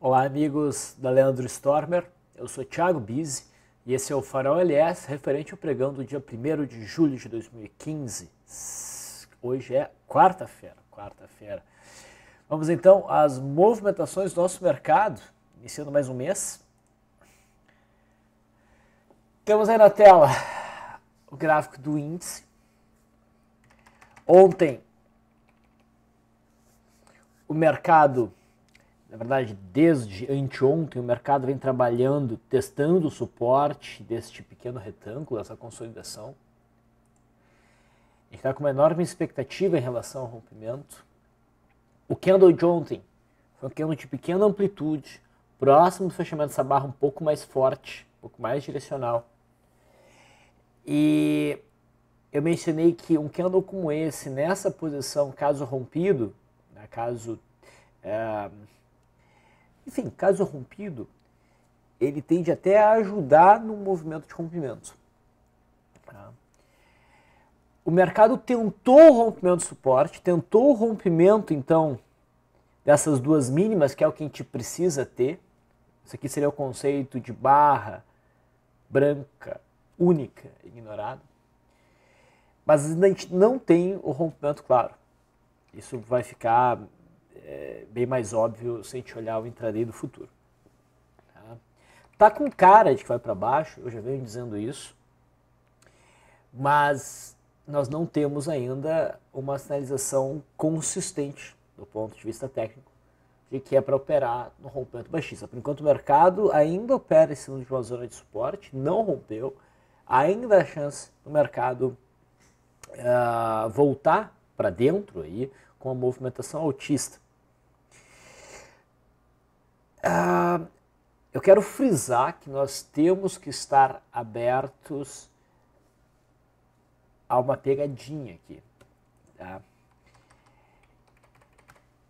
Olá, amigos da Leandro Stormer, eu sou Thiago Bizzi e esse é o Farol LS referente ao pregão do dia 1º de julho de 2015. Hoje é quarta-feira. Vamos então às movimentações do nosso mercado, iniciando mais um mês. Temos aí na tela o gráfico do índice. Ontem, o mercado, na verdade, desde anteontem, o mercado vem trabalhando, testando o suporte deste pequeno retângulo, essa consolidação. A gente está com uma enorme expectativa em relação ao rompimento. O candle de ontem foi um candle de pequena amplitude, próximo do fechamento dessa barra um pouco mais forte, um pouco mais direcional. E eu mencionei que um candle como esse, nessa posição, caso rompido, né, caso rompido, ele tende até a ajudar no movimento de rompimento. Tá? O mercado tentou o rompimento de suporte, tentou o rompimento, então, dessas duas mínimas, que é o que a gente precisa ter. Isso aqui seria o conceito de barra branca, única, ignorada. Mas ainda a gente não tem o rompimento claro. Isso vai ficar bem mais óbvio se a gente olhar o intraday do futuro. Tá com cara de que vai para baixo, eu já venho dizendo isso, mas nós não temos ainda uma sinalização consistente do ponto de vista técnico de que é para operar no rompimento baixista. Por enquanto o mercado ainda opera em cima de uma zona de suporte, não rompeu, ainda há chance do mercado voltar para dentro aí com a movimentação altista. Eu quero frisar que nós temos que estar abertos a uma pegadinha aqui. Tá?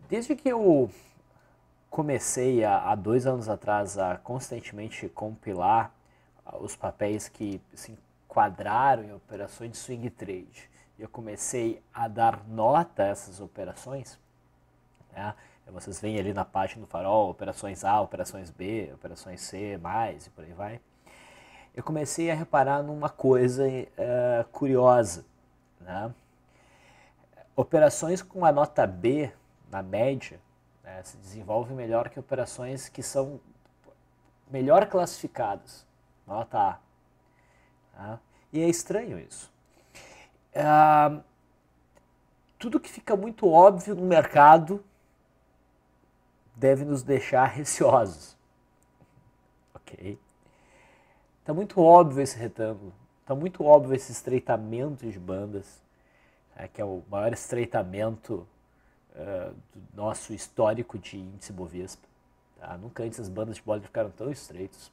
Desde que eu comecei há 2 anos atrás a constantemente compilar os papéis que se enquadraram em operações de swing trade, e eu comecei a dar nota a essas operações, né? Vocês veem ali na página do Farol, operações A, operações B, operações C, mais e por aí vai. Eu comecei a reparar numa coisa curiosa, né? Operações com a nota B, na média, né, se desenvolvem melhor que operações que são melhor classificadas, nota A. Tá? E é estranho isso. Tudo que fica muito óbvio no mercado deve nos deixar receosos. Ok? Está muito óbvio esse retângulo, está muito óbvio esse estreitamento de bandas, né, que é o maior estreitamento do nosso histórico de índice Bovespa. Tá? Nunca antes as bandas de Bollinger ficaram tão estreitos.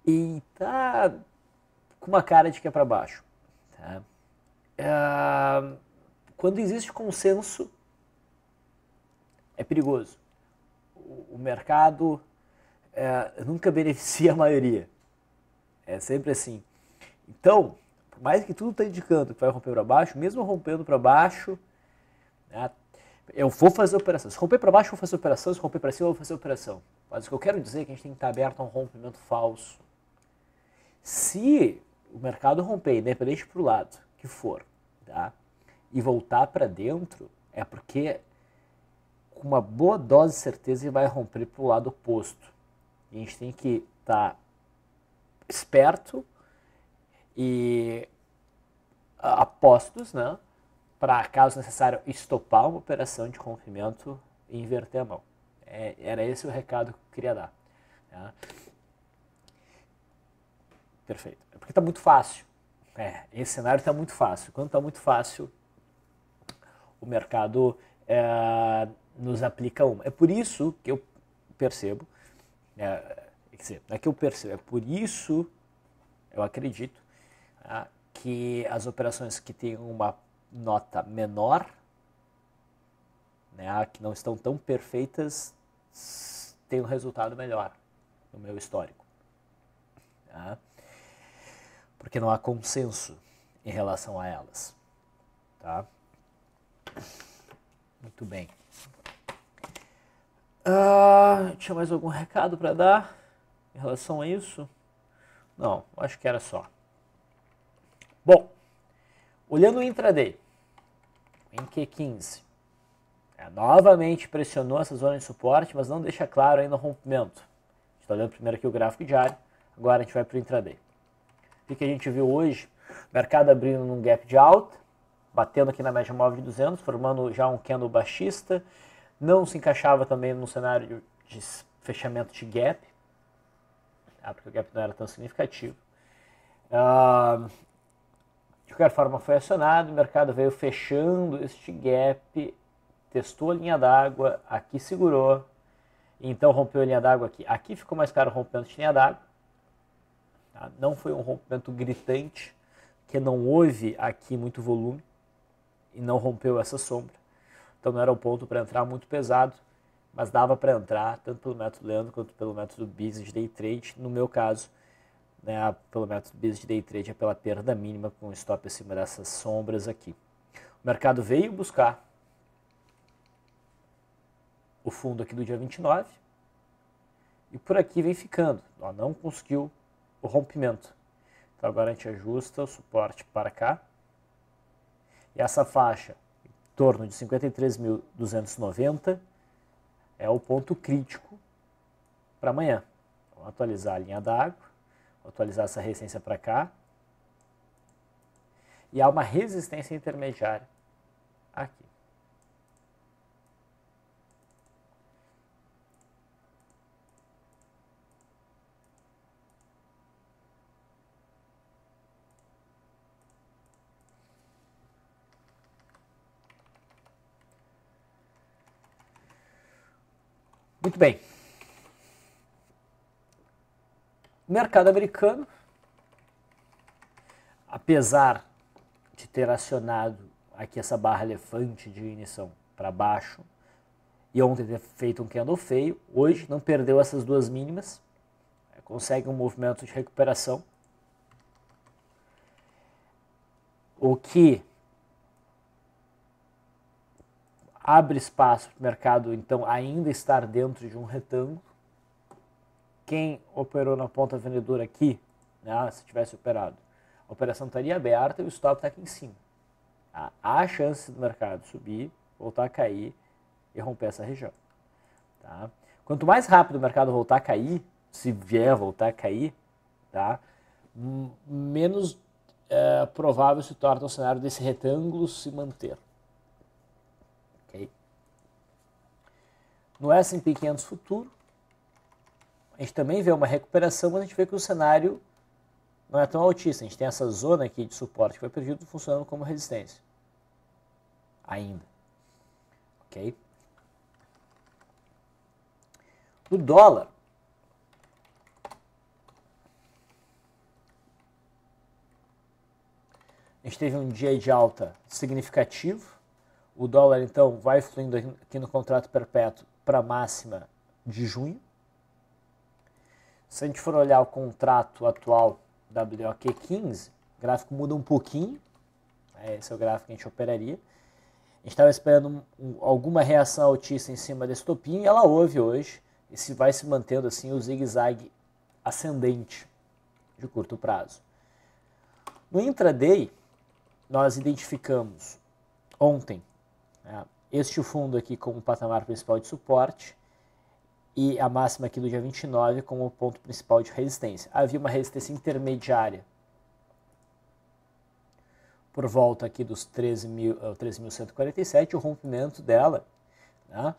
E tá com uma cara de que é para baixo. Tá? Quando existe consenso, é perigoso. O mercado nunca beneficia a maioria. É sempre assim. Então, por mais que tudo está indicando que vai romper para baixo, mesmo rompendo para baixo, né, eu vou fazer operação. Se romper para baixo, eu vou fazer operação. Se romper para cima, eu vou fazer operação. Mas o que eu quero dizer é que a gente tem que estar aberto a um rompimento falso. Se o mercado romper, independente para o lado que for, tá, e voltar para dentro, é porque com uma boa dose de certeza ele vai romper para o lado oposto. E a gente tem que estar esperto e apostos, né, para, caso necessário, estopar uma operação de rompimento e inverter a mão. Era esse o recado que eu queria dar. Tá? Perfeito. É porque está muito fácil. Esse cenário está muito fácil. Quando está muito fácil, o mercado nos aplica uma. É por isso que eu percebo, é por isso eu acredito que as operações que têm uma nota menor, né, que não estão tão perfeitas, têm um resultado melhor no meu histórico. Tá? Porque não há consenso em relação a elas. Tá? Muito bem. Tinha mais algum recado para dar em relação a isso? Não, acho que era só. Bom, olhando o intraday, em Q15, novamente pressionou essa zona de suporte, mas não deixa claro ainda o rompimento. A gente está olhando primeiro aqui o gráfico diário, agora a gente vai para o intraday. O que a gente viu hoje? Mercado abrindo num gap de alta, batendo aqui na média móvel de 200, formando já um candle baixista, não se encaixava também no cenário de fechamento de gap, porque o gap não era tão significativo. De qualquer forma foi acionado, o mercado veio fechando este gap, testou a linha d'água, aqui segurou, então rompeu a linha d'água aqui. Aqui ficou mais caro o rompimento de linha d'água, tá? Não foi um rompimento gritante, porque não houve aqui muito volume e não rompeu essa sombra. Então não era o ponto para entrar muito pesado, mas dava para entrar tanto pelo método Leandro quanto pelo método Business Day Trade. No meu caso, né, pelo método Business Day Trade é pela perda mínima com stop acima dessas sombras aqui. O mercado veio buscar o fundo aqui do dia 29 e por aqui vem ficando. Não conseguiu o rompimento. Então agora a gente ajusta o suporte para cá. E essa faixa, em torno de 53.290, é o ponto crítico para amanhã. Vamos atualizar a linha d'água, atualizar essa resistência para cá. E há uma resistência intermediária aqui. Muito bem. O mercado americano, apesar de ter acionado aqui essa barra elefante de ignição para baixo e ontem ter feito um candle feio, hoje não perdeu essas duas mínimas, consegue um movimento de recuperação, o que abre espaço para o mercado, então, ainda estar dentro de um retângulo. Quem operou na ponta vendedora aqui, né, se tivesse operado, a operação estaria aberta e o stop está aqui em cima. Há a chance do mercado subir, voltar a cair e romper essa região. Tá? Quanto mais rápido o mercado voltar a cair, se vier voltar a cair, tá, menos provável se torna o cenário desse retângulo se manter. Okay? No S&P 500 futuro, a gente também vê uma recuperação, mas a gente vê que o cenário não é tão altista. A gente tem essa zona aqui de suporte que foi perdido funcionando como resistência. Ainda. Ok? O dólar. A gente teve um dia de alta significativo. O dólar, então, vai fluindo aqui no contrato perpétuo para a máxima de junho. Se a gente for olhar o contrato atual WOQ15, o gráfico muda um pouquinho. Esse é o gráfico que a gente operaria. A gente estava esperando alguma reação altista em cima desse topinho e ela houve hoje. E se vai se mantendo assim o zigue-zague ascendente de curto prazo. No intraday, nós identificamos ontem este fundo aqui como patamar principal de suporte e a máxima aqui do dia 29 como ponto principal de resistência. Havia uma resistência intermediária por volta aqui dos 13.147, o rompimento dela, né,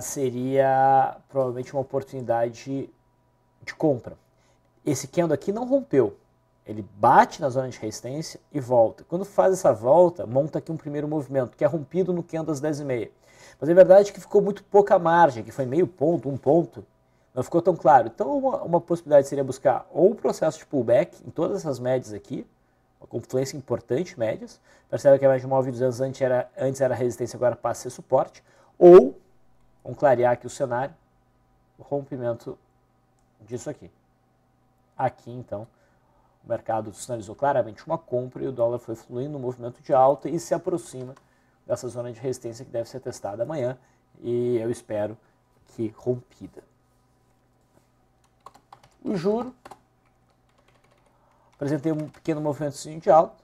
seria provavelmente uma oportunidade de compra. Esse candle aqui não rompeu, ele bate na zona de resistência e volta. Quando faz essa volta, monta aqui um primeiro movimento, que é rompido no candle às 10h30. Mas é verdade que ficou muito pouca margem, que foi meio ponto, um ponto, não ficou tão claro. Então uma possibilidade seria buscar ou um processo de pullback em todas essas médias aqui, uma confluência importante médias, percebe que a média móvel de 200 antes era resistência, agora passa a ser suporte, ou, vamos clarear aqui o cenário, o rompimento disso aqui. Aqui, então, o mercado sinalizou claramente uma compra e o dólar foi fluindo no movimento de alta e se aproxima dessa zona de resistência que deve ser testada amanhã. E eu espero que rompida. O juro, apresentei um pequeno movimento de alta,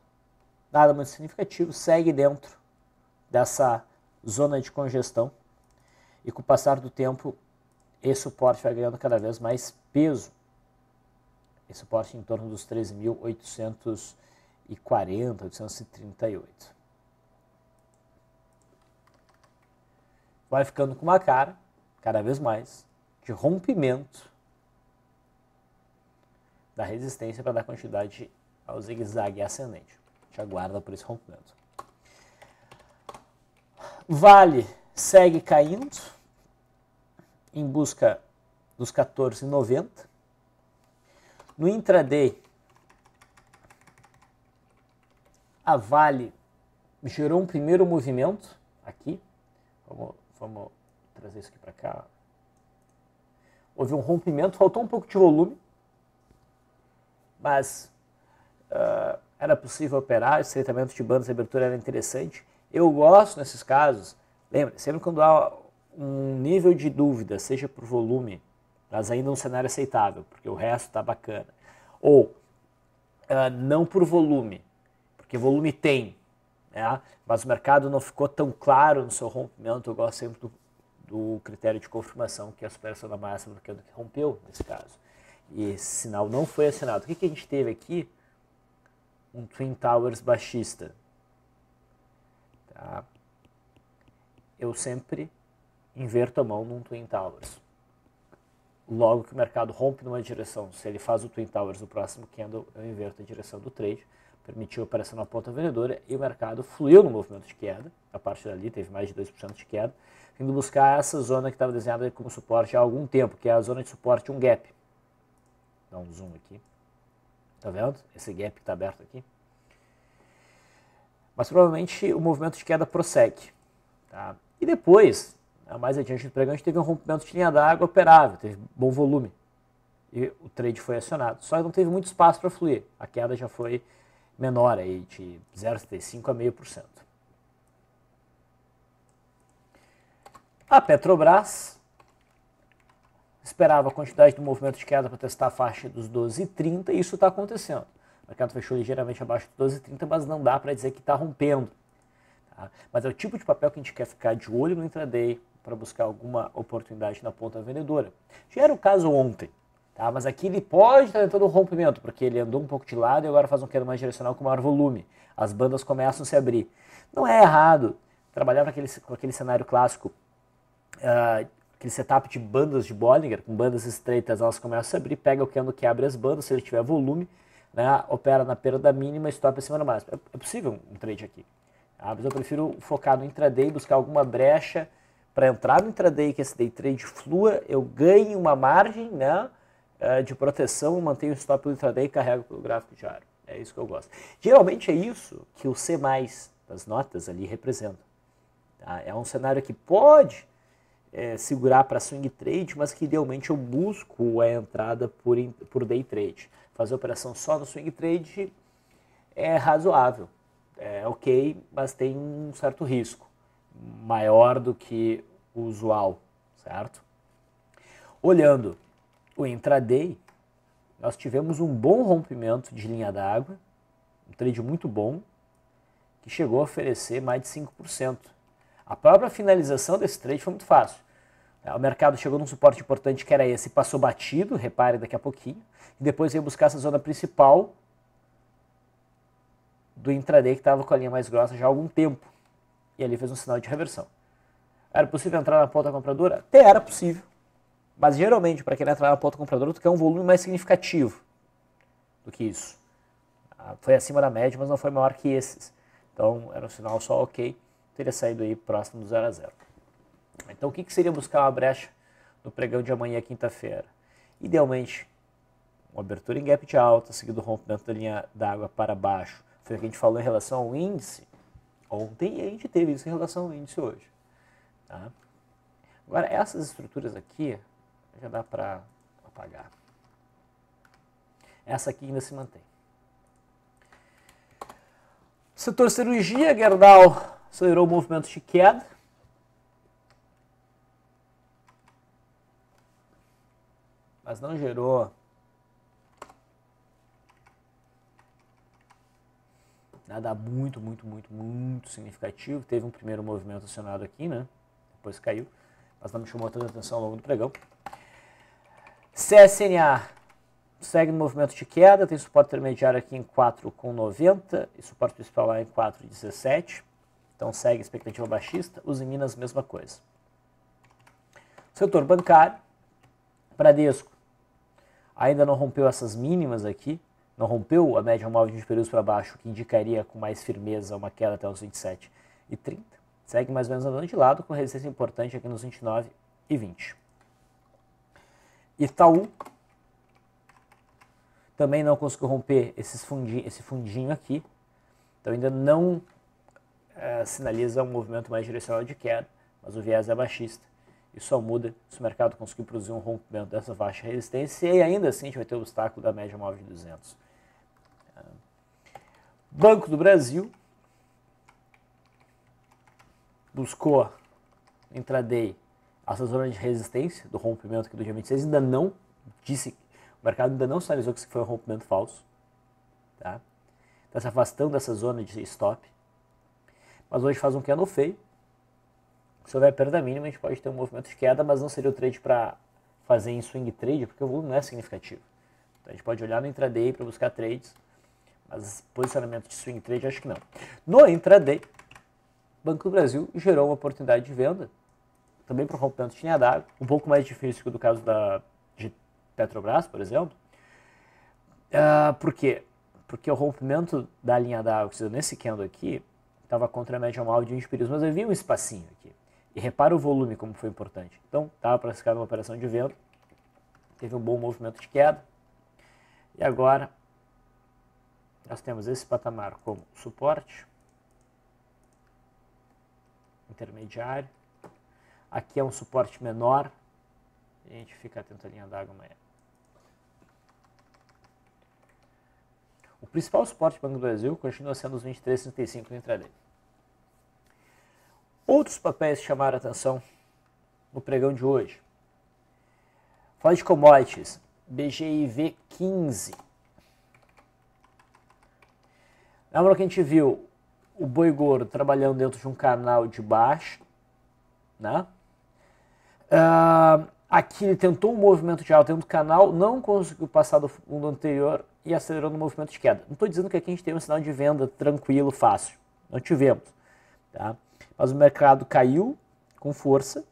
nada muito significativo, segue dentro dessa zona de congestão e com o passar do tempo esse suporte vai ganhando cada vez mais peso. Esse suporte em torno dos 13.840, 838. Vai ficando com uma cara, cada vez mais, de rompimento da resistência para dar continuidade ao zigue-zague ascendente. A gente aguarda por esse rompimento. Vale segue caindo em busca dos 14,90. No intraday, a Vale gerou um primeiro movimento aqui. Vamos trazer isso aqui para cá. Houve um rompimento, faltou um pouco de volume, mas era possível operar, o estreitamento de bandas de abertura era interessante. Eu gosto nesses casos, lembra, sempre quando há um nível de dúvida, seja por volume, mas ainda um cenário aceitável, porque o resto está bacana, ou não por volume, porque volume tem, né? Mas o mercado não ficou tão claro no seu rompimento. Eu gosto sempre do critério de confirmação, que é a superação da máxima do que rompeu, nesse caso. E esse sinal não foi assinado. O que a gente teve aqui? Um Twin Towers baixista. Tá? Eu sempre inverto a mão num Twin Towers. Logo que o mercado rompe numa direção, se ele faz o Twin Towers no próximo candle, eu inverto a direção do trade. Permitiu a operação na ponta vendedora e o mercado fluiu no movimento de queda. A partir dali teve mais de 2% de queda, indo buscar essa zona que estava desenhada como suporte há algum tempo, que é a zona de suporte, um gap. Dá um zoom aqui. Tá vendo? Esse gap que está aberto aqui. Mas provavelmente o movimento de queda prossegue. Tá? E depois, mais adiante no pregão, a gente teve um rompimento de linha d'água operável, teve bom volume. E o trade foi acionado. Só que não teve muito espaço para fluir. A queda já foi menor, aí, de 0,75% a 0,5%. A Petrobras esperava a quantidade do movimento de queda para testar a faixa dos 12,30 e isso está acontecendo. O mercado fechou ligeiramente abaixo dos 12,30, mas não dá para dizer que está rompendo. Tá? Mas é o tipo de papel que a gente quer ficar de olho no intraday para buscar alguma oportunidade na ponta vendedora. Já era o caso ontem. Tá, mas aqui ele pode estar tentando um rompimento, porque ele andou um pouco de lado e agora faz um queda mais direcional com maior volume. As bandas começam a se abrir. Não é errado trabalhar com aquele cenário clássico, aquele setup de bandas de Bollinger, com bandas estreitas, elas começam a se abrir, pega o candle que abre as bandas, se ele tiver volume, né, opera na perda mínima e stop acima da máxima. É possível um trade aqui. Tá? Mas eu prefiro focar no intraday, buscar alguma brecha para entrar no intraday, que esse day trade flua, eu ganhe uma margem, né, de proteção, mantenho o stop no intraday e carrego pelo gráfico diário. É isso que eu gosto. Geralmente é isso que o C+, das notas ali, representa. Tá? É um cenário que pode segurar para swing trade, mas que idealmente eu busco a entrada por day trade. Fazer operação só no swing trade é razoável. É ok, mas tem um certo risco. Maior do que o usual, certo? Olhando o intraday, nós tivemos um bom rompimento de linha d'água, um trade muito bom, que chegou a oferecer mais de 5%. A própria finalização desse trade foi muito fácil. O mercado chegou num suporte importante que era esse, passou batido, repare daqui a pouquinho, e depois veio buscar essa zona principal do intraday que estava com a linha mais grossa já há algum tempo. E ali fez um sinal de reversão. Era possível entrar na ponta compradora? Até era possível. Mas geralmente, para quem entrar na ponta compradora, tu quer um volume mais significativo do que isso. Foi acima da média, mas não foi maior que esses. Então, era um sinal só ok. Teria saído aí próximo do 0 a 0. Então, o que seria buscar uma brecha no pregão de amanhã, quinta-feira? Idealmente, uma abertura em gap de alta, seguido do rompimento da linha d'água para baixo. Foi o que a gente falou em relação ao índice ontem e a gente teve isso em relação ao índice hoje. Tá? Agora, essas estruturas aqui, já dá para apagar. Essa aqui ainda se mantém. Setor cirurgia, Gerdau acelerou o movimento de queda. mas não gerou nada muito significativo. Teve um primeiro movimento acionado aqui, né? Depois caiu, mas não me chamou tanta atenção ao longo do pregão. CSNA segue no movimento de queda, tem suporte intermediário aqui em 4,90 e suporte principal lá em 4,17. Então segue a expectativa baixista. Os Minas, mesma coisa. Setor bancário, Bradesco ainda não rompeu essas mínimas aqui, não rompeu a média móvel de períodos para baixo, o que indicaria com mais firmeza uma queda até os 27,30. Segue mais ou menos andando de lado, com resistência importante aqui nos 29,20. Itaú também não conseguiu romper esse fundinho aqui, então ainda não sinaliza um movimento mais direcional de queda, mas o viés é baixista. Isso só muda se o mercado conseguir produzir um rompimento dessa faixa de resistência e ainda assim a gente vai ter o obstáculo da média móvel de 200. Banco do Brasil buscou intraday essa zona de resistência do rompimento aqui do dia 26, ainda não disse, o mercado ainda não sinalizou que isso foi um rompimento falso. Tá? Está se afastando dessa zona de stop, mas hoje faz um candle feio. Se houver perda mínima, a gente pode ter um movimento de queda, mas não seria o trade para fazer em swing trade, porque o volume não é significativo. Então a gente pode olhar no intraday para buscar trades, mas posicionamento de swing trade acho que não. No intraday, Banco do Brasil gerou uma oportunidade de venda, também para o rompimento de linha d'água, um pouco mais difícil que o do caso de Petrobras, por exemplo. Por quê? Porque o rompimento da linha d'água, nesse candle aqui, estava contra a média móvel de 20 períodos, mas havia um espacinho aqui. E repara o volume como foi importante. Então, estava para ficar numa operação de venda, teve um bom movimento de queda, e agora nós temos esse patamar como suporte, intermediário, aqui é um suporte menor, e a gente fica atento à linha d'água amanhã. O principal suporte do Banco do Brasil continua sendo os 23,35 no intraday. Outros papéis chamaram a atenção no pregão de hoje. Fala de commodities, BGIV 15. Lembra que a gente viu o boi gordo trabalhando dentro de um canal de baixa, né? Aqui ele tentou um movimento de alta dentro do canal, não conseguiu passar do fundo anterior e acelerou no movimento de queda. Não estou dizendo que aqui a gente tem um sinal de venda tranquilo, fácil. Não tivemos. Tá? Mas o mercado caiu com força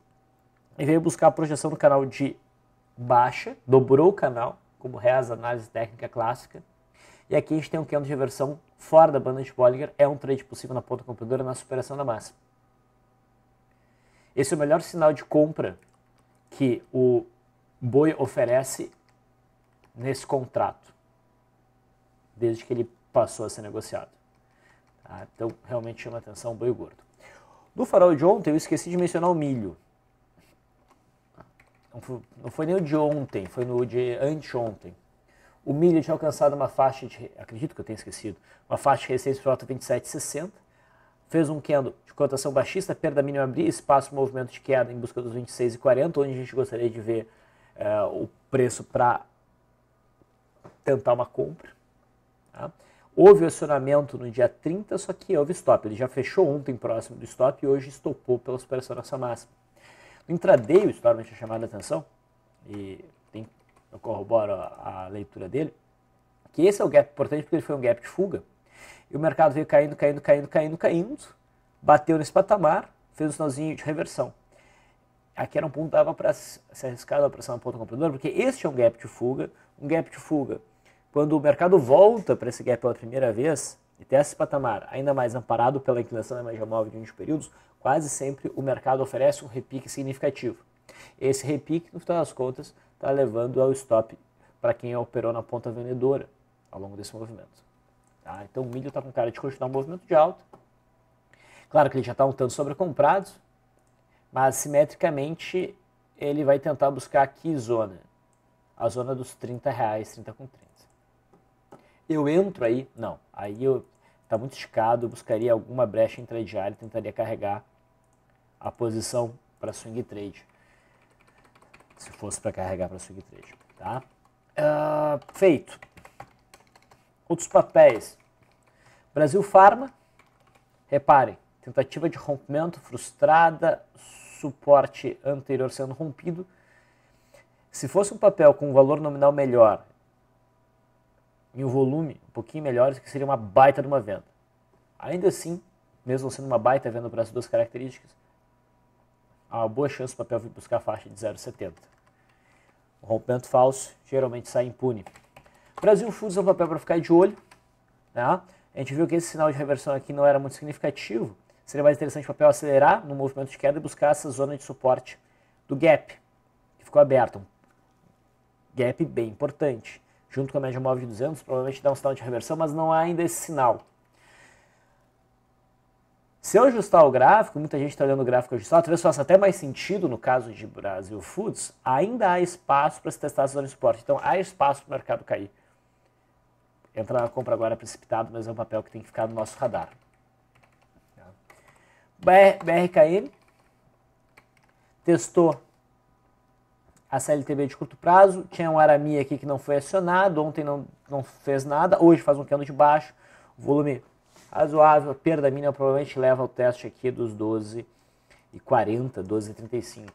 e veio buscar a projeção do canal de baixa, dobrou o canal, como reza a análise técnica clássica. E aqui a gente tem um candle de reversão fora da banda de Bollinger, é um trade possível na ponta compradora na superação da máxima. Esse é o melhor sinal de compra que o boi oferece nesse contrato, desde que ele passou a ser negociado. Tá? Então, realmente chama atenção o boi gordo. No farol de ontem, eu esqueci de mencionar o milho. Não foi nem o de ontem, foi no de anteontem. O milho tinha alcançado uma faixa de, acredito que eu tenha esquecido, uma faixa de resistência por alta 27,60. Fez um candle de cotação baixista, perda mínima abrir, espaço movimento de queda em busca dos 26,40, onde a gente gostaria de ver o preço para tentar uma compra. Tá? Houve acionamento no dia 30, só que houve stop. Ele já fechou ontem próximo do stop e hoje estopou pela superação dessa máxima. No intraday, o stop me tinha chamado a atenção, e eu corroboro a leitura dele, que esse é o gap importante porque ele foi um gap de fuga. E o mercado veio caindo, bateu nesse patamar, fez um sinalzinho de reversão. Aqui era um ponto que dava para se arriscar a operação na ponta compradora, porque este é um gap de fuga. Quando o mercado volta para esse gap pela primeira vez, e tem esse patamar ainda mais amparado pela inclinação da média móvel de 20 períodos, quase sempre o mercado oferece um repique significativo. Esse repique, no final das contas, está levando ao stop para quem operou na ponta vendedora ao longo desse movimento. Tá? Então o milho está com cara de continuar um movimento de alta. Claro que ele já está um tanto sobrecomprado, mas simetricamente ele vai tentar buscar aqui a zona dos R$30, 30,30. Eu entro aí? Não. Aí está muito esticado, eu buscaria alguma brecha intradiária e tentaria carregar a posição para swing trade. Se fosse para carregar para swing trade. Tá? Feito. Outros papéis. Brasil Farma. Reparem, tentativa de rompimento frustrada, suporte anterior sendo rompido. Se fosse um papel com um valor nominal melhor e um volume um pouquinho melhor, isso seria uma baita de uma venda. Ainda assim, mesmo sendo uma baita venda para essas duas características, há uma boa chance do papel vir buscar a faixa de 0,70. O rompimento falso geralmente sai impune. Brasil Foods é um papel para ficar de olho. Né? A gente viu que esse sinal de reversão aqui não era muito significativo. Seria mais interessante o papel acelerar no movimento de queda e buscar essa zona de suporte do gap, que ficou aberto. Um gap bem importante. Junto com a média móvel de 200, provavelmente dá um sinal de reversão, mas não há ainda esse sinal. Se eu ajustar o gráfico, muita gente está olhando o gráfico ajustado, talvez faça até mais sentido no caso de Brasil Foods, ainda há espaço para se testar essa zona de suporte. Então há espaço para o mercado cair. Entrar na compra agora precipitado, mas é um papel que tem que ficar no nosso radar. BRKM testou a CLTB de curto prazo, tinha um Arami aqui que não foi acionado, ontem não fez nada, hoje faz um candle de baixo, volume razoável, a perda mínima provavelmente leva ao teste aqui dos 12,40, 12,35.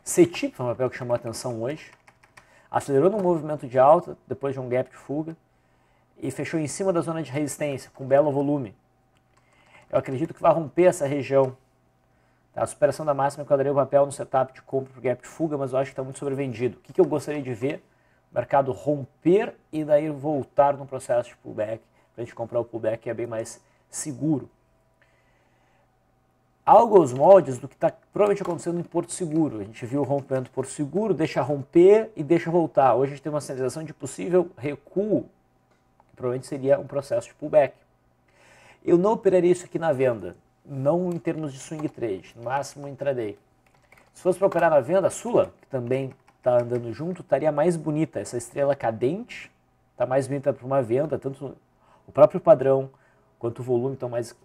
CETIP foi um papel que chamou a atenção hoje, acelerou no movimento de alta, depois de um gap de fuga, e fechou em cima da zona de resistência, com belo volume. Eu acredito que vai romper essa região. Tá? A superação da máxima enquadraria o papel no setup de compra por gap de fuga, mas eu acho que está muito sobrevendido. O que eu gostaria de ver? O mercado romper e daí voltar no processo de pullback, para a gente comprar o pullback que é bem mais seguro. Algo aos moldes do que está provavelmente acontecendo em Porto Seguro. A gente viu o rompimento Porto Seguro, deixa romper e deixa voltar. Hoje a gente tem uma sinalização de possível recuo, que provavelmente seria um processo de pullback. Eu não operaria isso aqui na venda, não em termos de swing trade, no máximo intraday. Se fosse para operar na venda, a Sula, que também está andando junto, estaria mais bonita. Essa estrela cadente está mais bonita para uma venda, tanto o próprio padrão quanto o volume estão mais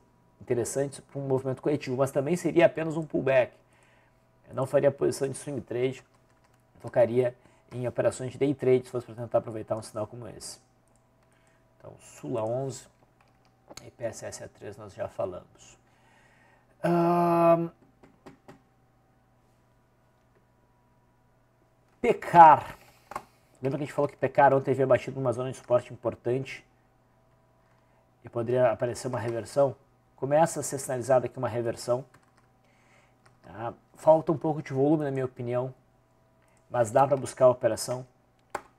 interessantes para um movimento corretivo, mas também seria apenas um pullback. Eu não faria posição de swing trade, focaria em operações de day trade se fosse para tentar aproveitar um sinal como esse. Então, Sula 11 e PSS A3 nós já falamos. Pecar. Lembra que a gente falou que Pecar ontem havia batido numa zona de suporte importante e poderia aparecer uma reversão? Começa a ser sinalizada aqui uma reversão. Tá? Falta um pouco de volume, na minha opinião, mas dá para buscar a operação,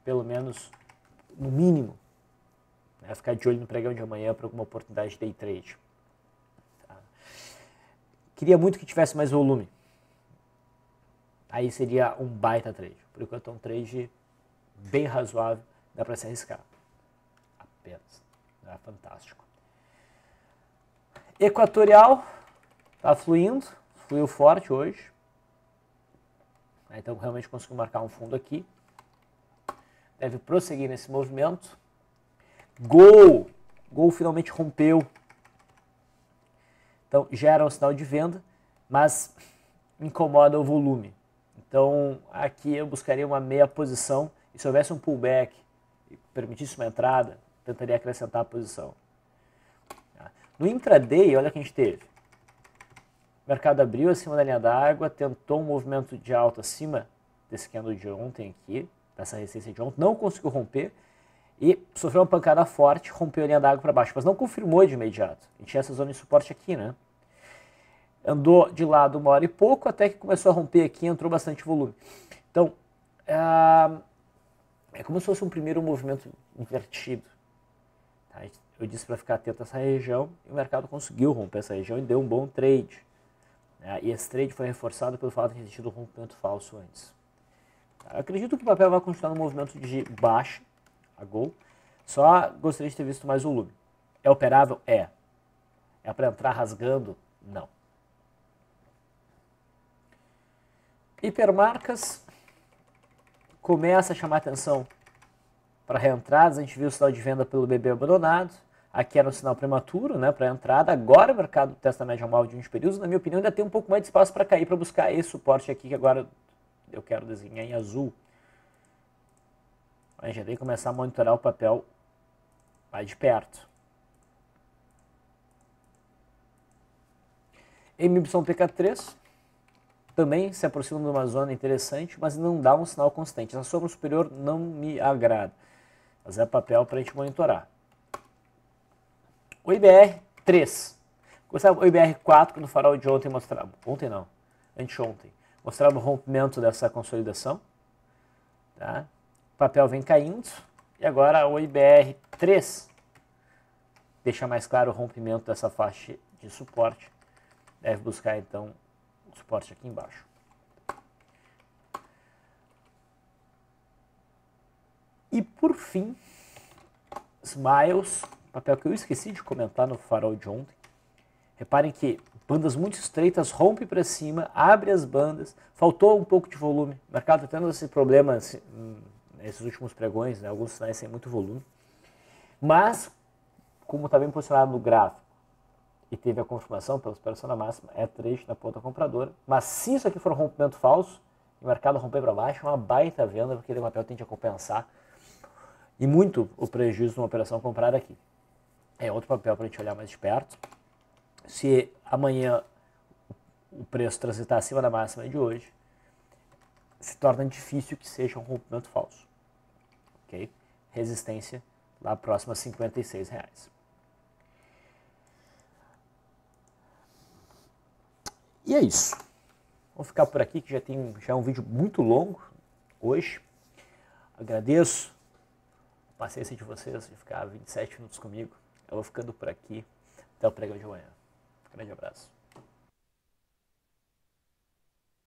pelo menos no mínimo. Né? Ficar de olho no pregão de amanhã para alguma oportunidade de day trade. Tá? Queria muito que tivesse mais volume. Aí seria um baita trade. Por enquanto é um trade bem razoável, dá para se arriscar. Apenas. É fantástico. Equatorial está fluindo, fluiu forte hoje. Então realmente conseguiu marcar um fundo aqui. Deve prosseguir nesse movimento. Gol finalmente rompeu. Então gera um sinal de venda, mas incomoda o volume. Então aqui eu buscaria uma meia posição e se houvesse um pullback e permitisse uma entrada, tentaria acrescentar a posição. No intraday, olha o que a gente teve. O mercado abriu acima da linha d'água, tentou um movimento de alta acima desse candle de ontem aqui, dessa resistência de ontem, não conseguiu romper e sofreu uma pancada forte, rompeu a linha d'água para baixo, mas não confirmou de imediato. A gente tinha essa zona de suporte aqui, né? Andou de lado uma hora e pouco, até que começou a romper aqui e entrou bastante volume. Então, é como se fosse um primeiro movimento invertido. Tá? Eu disse para ficar atento a essa região e o mercado conseguiu romper essa região e deu um bom trade. E esse trade foi reforçado pelo fato de ter existido um rompimento falso antes. Eu acredito que o papel vai continuar no movimento de baixa, a Gol. Só gostaria de ter visto mais volume. É operável? É. É para entrar rasgando? Não. Hipermarcas começa a chamar atenção para reentradas. A gente viu o sinal de venda pelo BB abandonado. Aqui era um sinal prematuro, né, para entrada. Agora o mercado testa a média móvel de 20 períodos. Na minha opinião, ainda tem um pouco mais de espaço para cair, para buscar esse suporte aqui, que agora eu quero desenhar em azul, a gente já tem que começar a monitorar o papel mais de perto. MYPK3 também se aproxima de uma zona interessante, mas não dá um sinal constante. Essa sombra superior não me agrada, mas é papel para a gente monitorar. O IBR3. O IBR4 no farol de ontem mostrava, anteontem, mostrava o rompimento dessa consolidação. Tá? O papel vem caindo e agora o IBR3 deixa mais claro o rompimento dessa faixa de suporte. Deve buscar então o suporte aqui embaixo. E por fim, Smiles, papel que eu esqueci de comentar no farol de ontem. Reparem que bandas muito estreitas, rompe para cima, abre as bandas, faltou um pouco de volume. O mercado está tendo esse problema nesses últimos pregões, né? Alguns sinais sem muito volume. Mas, como está bem posicionado no gráfico e teve a confirmação pela superação da máxima, é trade na ponta compradora. Mas se isso aqui for um rompimento falso, e o mercado romper para baixo, é uma baita venda, porque o papel tende a compensar e muito o prejuízo numa operação comprada aqui. É outro papel para a gente olhar mais de perto. Se amanhã o preço transitar acima da máxima de hoje, se torna difícil que seja um rompimento falso. Okay? Resistência lá próxima a R$56. E é isso. Vou ficar por aqui, que já é um vídeo muito longo hoje. Agradeço a paciência de vocês de ficar 27 minutos comigo. Eu vou ficando por aqui. Até o pregão de amanhã. Grande abraço.